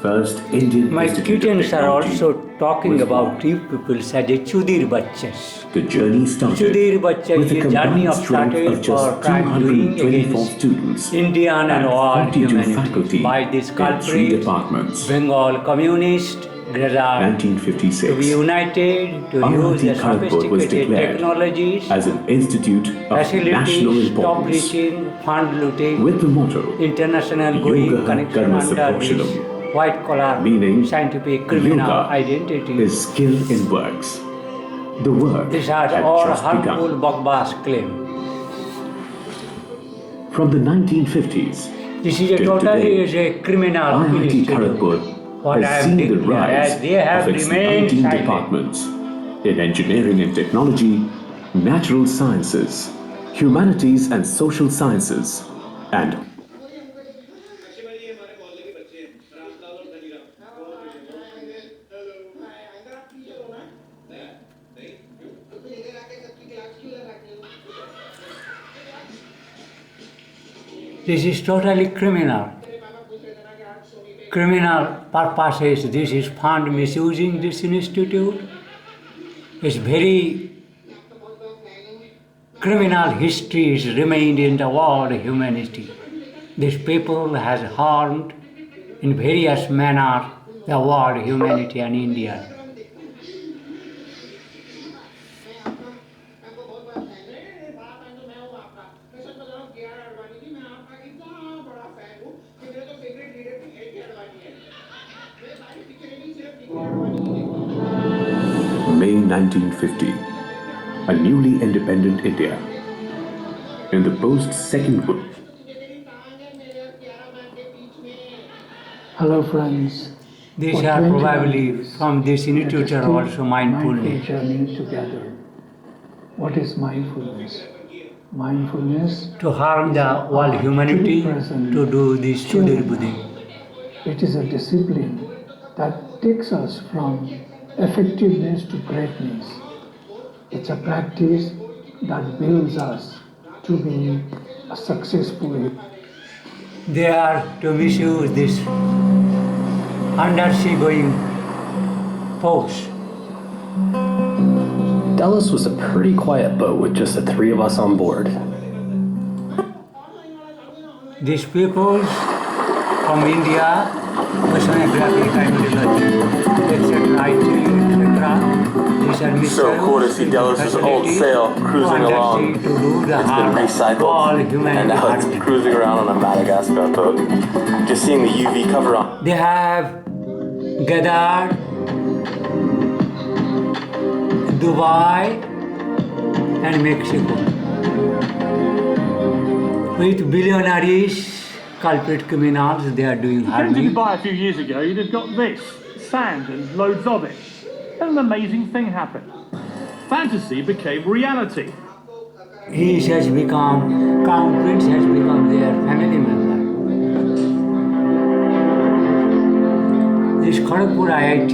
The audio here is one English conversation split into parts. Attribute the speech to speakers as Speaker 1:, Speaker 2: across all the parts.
Speaker 1: first Indian
Speaker 2: My
Speaker 1: Institute of
Speaker 2: students are
Speaker 1: Technology
Speaker 2: also talking
Speaker 1: was
Speaker 2: about
Speaker 1: born.
Speaker 2: tree peoples as a Chudir Bachchas.
Speaker 1: The journey started
Speaker 2: Chudir Bachcha
Speaker 1: with a
Speaker 2: is a journey
Speaker 1: combined
Speaker 2: of
Speaker 1: strength
Speaker 2: started
Speaker 1: of
Speaker 2: for
Speaker 1: just
Speaker 2: crime doing
Speaker 1: 224
Speaker 2: against
Speaker 1: students
Speaker 2: Indian and all
Speaker 1: 42
Speaker 2: humanity
Speaker 1: faculty
Speaker 2: by this
Speaker 1: in 3
Speaker 2: culprit
Speaker 1: departments.
Speaker 2: Bengal Communist Gazette to be
Speaker 1: 1956.
Speaker 2: united to use the
Speaker 1: IIT Kharagpur was
Speaker 2: sophisticated
Speaker 1: declared
Speaker 2: technologies,
Speaker 1: as an institute of national
Speaker 2: facilities, stop
Speaker 1: importance
Speaker 2: reaching, fund looting,
Speaker 1: with the motto
Speaker 2: international going
Speaker 1: Yoga
Speaker 2: connection
Speaker 1: Karma
Speaker 2: under this
Speaker 1: Saposhanam,
Speaker 2: white collar
Speaker 1: meaning
Speaker 2: scientific criminal
Speaker 1: yoga
Speaker 2: identity.
Speaker 1: is skill in works. The work
Speaker 2: These are
Speaker 1: had
Speaker 2: all
Speaker 1: just
Speaker 2: harmful
Speaker 1: begun.
Speaker 2: bombast claim.
Speaker 1: From the 1950s
Speaker 2: This is a
Speaker 1: till
Speaker 2: totally
Speaker 1: today,
Speaker 2: is a criminal
Speaker 1: IIT
Speaker 2: institute.
Speaker 1: Kharagpur
Speaker 2: What I
Speaker 1: has
Speaker 2: have
Speaker 1: seen the
Speaker 2: declared
Speaker 1: rise
Speaker 2: as they have
Speaker 1: of its
Speaker 2: remained
Speaker 1: 19
Speaker 2: silent.
Speaker 1: departments in engineering and technology, natural sciences, humanities and social sciences, and
Speaker 2: This is totally criminal. Criminal purposes. This is fund misusing this institute. It's very criminal histories remained in the world humanity. This people has harmed in various manner the world humanity and India.
Speaker 1: May 1950, a newly independent India. In the post-Second World
Speaker 3: Hello friends.
Speaker 2: These
Speaker 3: For
Speaker 2: are
Speaker 3: 21
Speaker 2: probably
Speaker 3: years,
Speaker 2: from this
Speaker 3: we
Speaker 2: institute
Speaker 3: have
Speaker 2: are also
Speaker 3: mindful
Speaker 2: mindfulness.
Speaker 3: journey together. What is mindfulness? Mindfulness
Speaker 2: To harm the
Speaker 3: is
Speaker 2: world
Speaker 3: art
Speaker 2: humanity,
Speaker 3: to be present
Speaker 2: to do this
Speaker 3: here
Speaker 2: Chudir
Speaker 3: and
Speaker 2: Buddhi.
Speaker 3: now. It is a discipline that takes us from effectiveness to greatness. It's a practice that builds us to be a successful.
Speaker 2: They are to misuse this undersea going force.
Speaker 4: Delos was a pretty quiet boat with just the three of us on board.
Speaker 2: These peoples from India, oceanography, hydrology, etc., etc. These are
Speaker 5: So cool to see Delos' old sail cruising along.
Speaker 2: to do the
Speaker 5: It's been
Speaker 2: harm all
Speaker 5: recycled, and
Speaker 2: humanity
Speaker 5: now
Speaker 2: harm.
Speaker 5: it's cruising around on a Madagascar boat. Just seeing the UV cover on.
Speaker 2: They have gathered Dubai and Mexico with billionaires, culprit criminals. They are doing
Speaker 6: If you came to
Speaker 2: harming.
Speaker 6: Dubai a few years ago, you'd have got this sand and loads of it. Then an amazing thing happened. Fantasy became reality.
Speaker 2: He has become, Crown Prince has become their family member. This Kharagpur IIT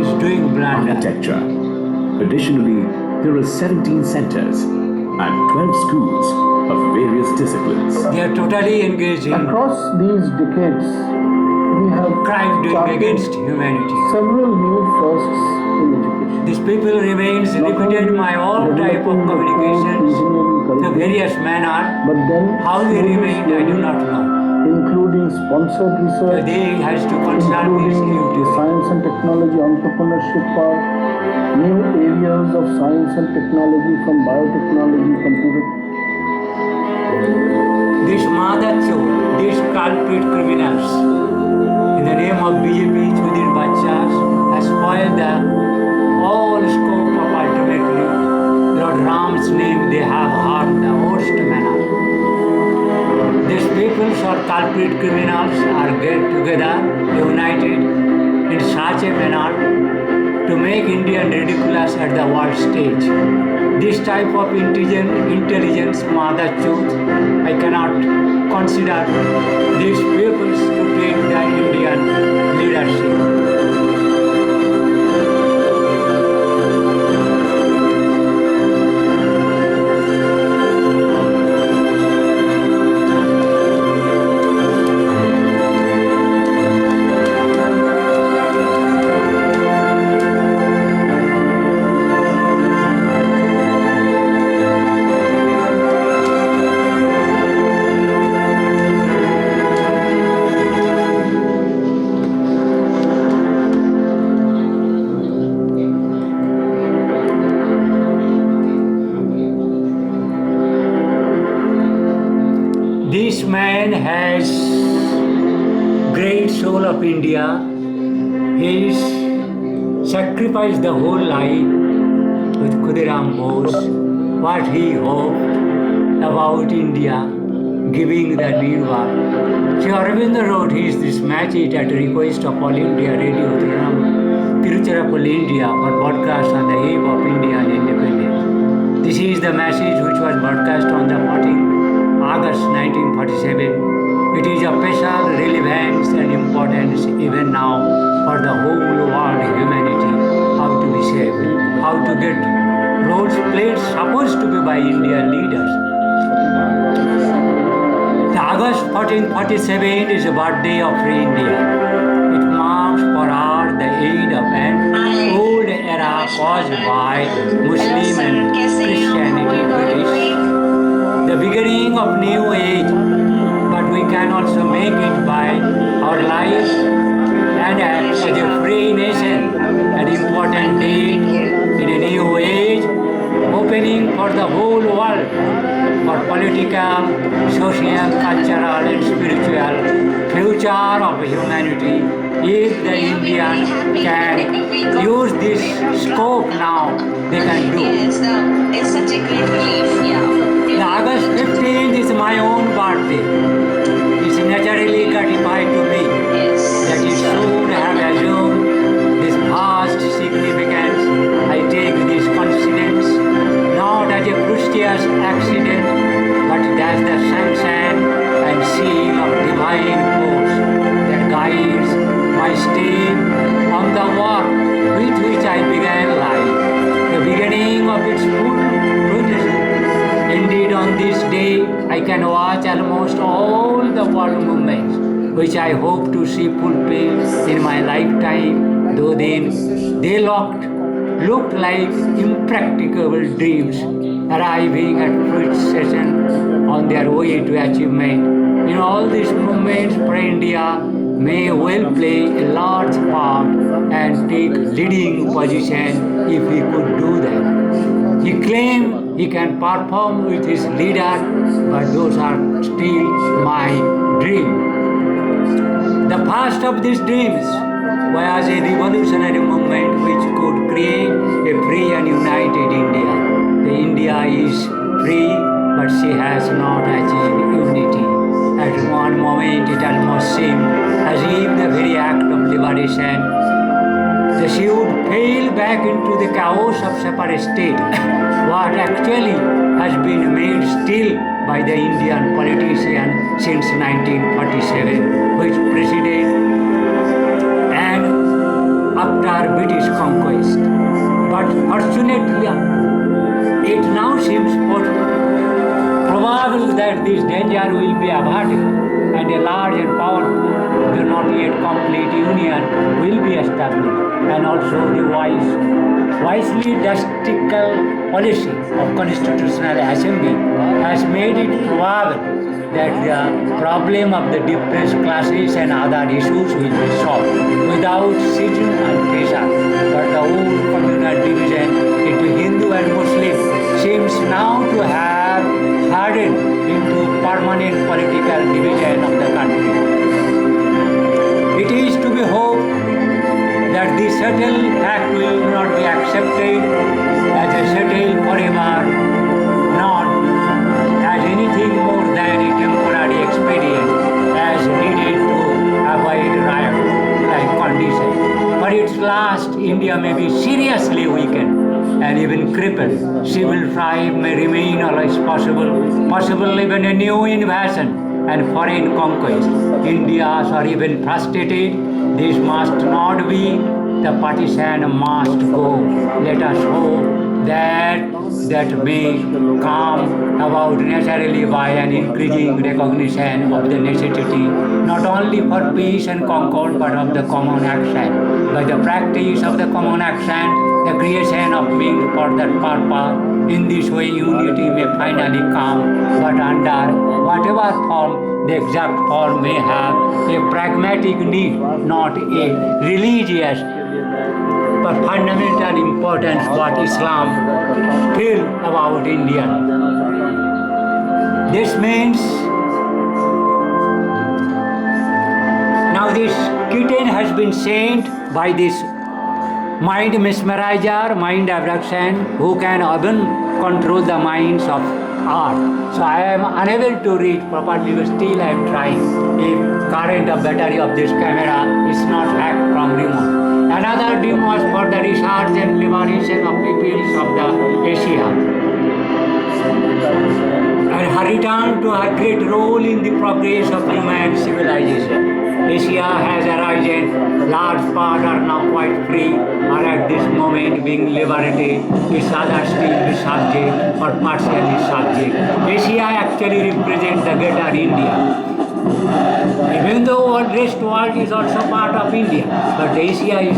Speaker 2: is doing blunder.
Speaker 1: architecture. Additionally, there are 17 centers and 12 schools of various disciplines.
Speaker 2: They are totally engaged in
Speaker 3: Across these decades, we have
Speaker 2: crime doing
Speaker 3: charted
Speaker 2: against humanity.
Speaker 3: several new firsts in education.
Speaker 2: These people remains repeated my all type of communications in a various manner.
Speaker 3: But then,
Speaker 2: How they remained, I do not know.
Speaker 3: including sponsored
Speaker 2: So
Speaker 3: research,
Speaker 2: they has to consult this
Speaker 3: including the
Speaker 2: YouTube.
Speaker 3: Science and Technology Entrepreneurship Park, new areas of science and technology from biotechnology, computer.
Speaker 2: This Madacho, these culprit criminals, in the name of BJP, Chudir Bachchas, has spoiled the all scope of ultimately Lord Ram's name. They have harmed the worst manner. These people or culprit criminals are get together, united in such a manner to make India ridiculous at the world stage. This type of intelligence, mother truth, I cannot consider these people to take the Indian leadership. great soul of India. He sacrificed the whole life with Khudiram Bose, what he hoped about India, giving the lead work. Sri Aurobindo wrote this message at the request of All India Radio Tiruchirappalli, India, for broadcast on the eve of Indian independence. This is the message which was broadcast on the 14th August 1947. It is of special relevance and importance even now for the whole world humanity, how to be saved, how to get roles played supposed to be by Indian leaders. The August 1447 is the birthday of free India. It marks for us the end of an old era caused by Muslim and Christianity British, the beginning of new age, but we can also make it by our lives and as a free nation, an important date in a new age, opening for the whole world for political, social, cultural and spiritual future of humanity. If the Indian can use this scope now, they can do.
Speaker 7: It's such a great relief, yeah.
Speaker 2: The August 15th is my own birthday. It's naturally gratified to me that it should have assumed this vast significance. I take this coincidence not as a fruitless accident, but as the sanction and seal of divine force that guides my step on the work with which I began life, the beginning of its full fruition. Indeed, on this day, I can watch almost all the world movements which I hope to see fulfilled in my lifetime, though then they looked like impracticable dreams arriving at fruition on their way to achievement. In all these movements, for India may well play a large part and take leading position if he could do that. He claimed he can perform with his leader, but those are still my dreams. The first of these dreams was a revolutionary movement which could create a free and united India. The India is free, but she has not achieved unity. At one moment it almost seemed as if the very act of liberation, that she would fail back into the chaos of separate state, what actually has been made still by the Indian politician since 1947, which preceded and after British conquest. But fortunately, it now seems probable that this danger will be averted and a large and powerful, though not yet complete union will be established, and also the wisely tactical policy of Constitutional Assembly has made it probable that the problem of the depressed classes and other issues will be solved without siege and pressure. But the old communal division into Hindu and Muslim seems now to have hardened into permanent political division of the country. It is to be hoped that this settled fact will not be accepted as a settled forever, not as anything more than a temporary expedient as needed to avoid riot-like conditions. For its last, India may be seriously weakened and even crippled. Civil strife may remain always possible even a new invasion and foreign conquest. India's or even frustrated, this must not be. The partition must go. Let us hope that may come about naturally by an increasing recognition of the necessity not only for peace and concord but of the common action. By the practice of the common action, the creation of means for that purpose. In this way, unity may finally come, but under whatever form the exact form may have a pragmatic need, not a religious but fundamental importance what Islam feels about India. This means now For this kitten has been sent by this mind mesmerizer, mind abduction, who can even control the minds of earth. So I am unable to read properly, but still I am trying. If current of battery of this camera is not hacked from remote. Another dream was for the research and liberation of peoples of the Asia. And her return to her great role in the progress of human civilization. Asia has arisen, large part are now quite free, are at this moment being liberated, its others still be subject or partially subject. Asia actually represents the greater India. Even though the rest world is also part of India, but Asia is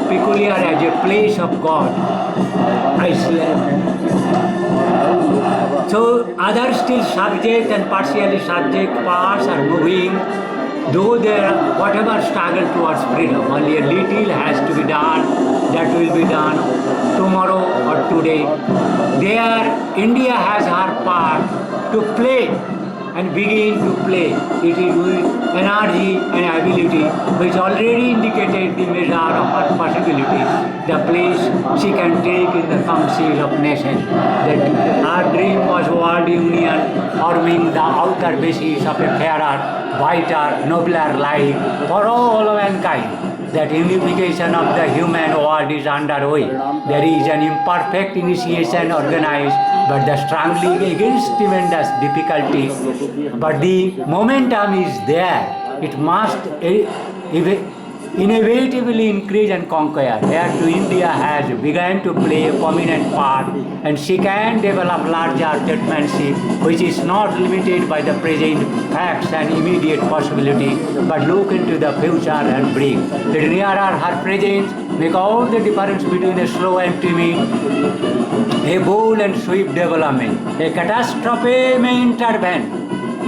Speaker 2: peculiar as a place of God, Iceland. So others still subject and partially subject parts are moving, though there whatever struggle towards freedom, only a little has to be done, that will be done tomorrow or today. There India has her part to play and begin to play. It is with energy and ability which already indicated the measure of her possibility, the place she can take in the Council of Nations. That her dream was world union, forming the outer basis of a fairer, whiter, nobler life for all mankind. That unification of the human world is underway. There is an imperfect initiation organized, but the struggling against tremendous difficulty. But the momentum is there. It must inevitably increase and conquer. Here too India has begun to play a prominent part, and she can develop larger statesmanship which is not limited by the present facts and immediate possibility, but look into the future and bring it nearer her presence, make all the difference between a slow and timid, a bold and swift development. A catastrophe may intervene.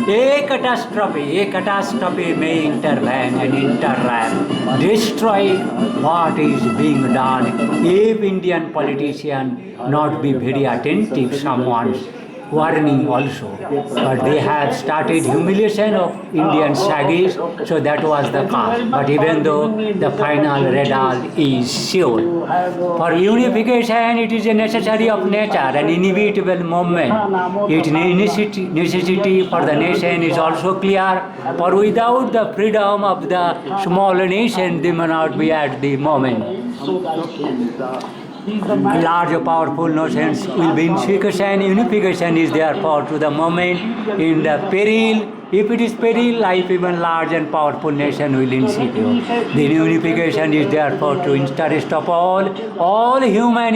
Speaker 2: A catastrophe may intervene and interrupt, destroy what is being done. If Indian politicians not be very attentive, someone's warning also. But they have started humiliation of Indian sagas, so that was the cause. But even though the final result is sure. For unification, it is a necessary of nature, an inevitable movement. Its necessity for the nation is also clear, for without the freedom of the small nation, they may not be at the moment. Large powerful nations will be in secession. Unification is therefore to the moment in the peril. If it is peril, life even large and powerful nation will ensue. The unification is therefore to interest of all human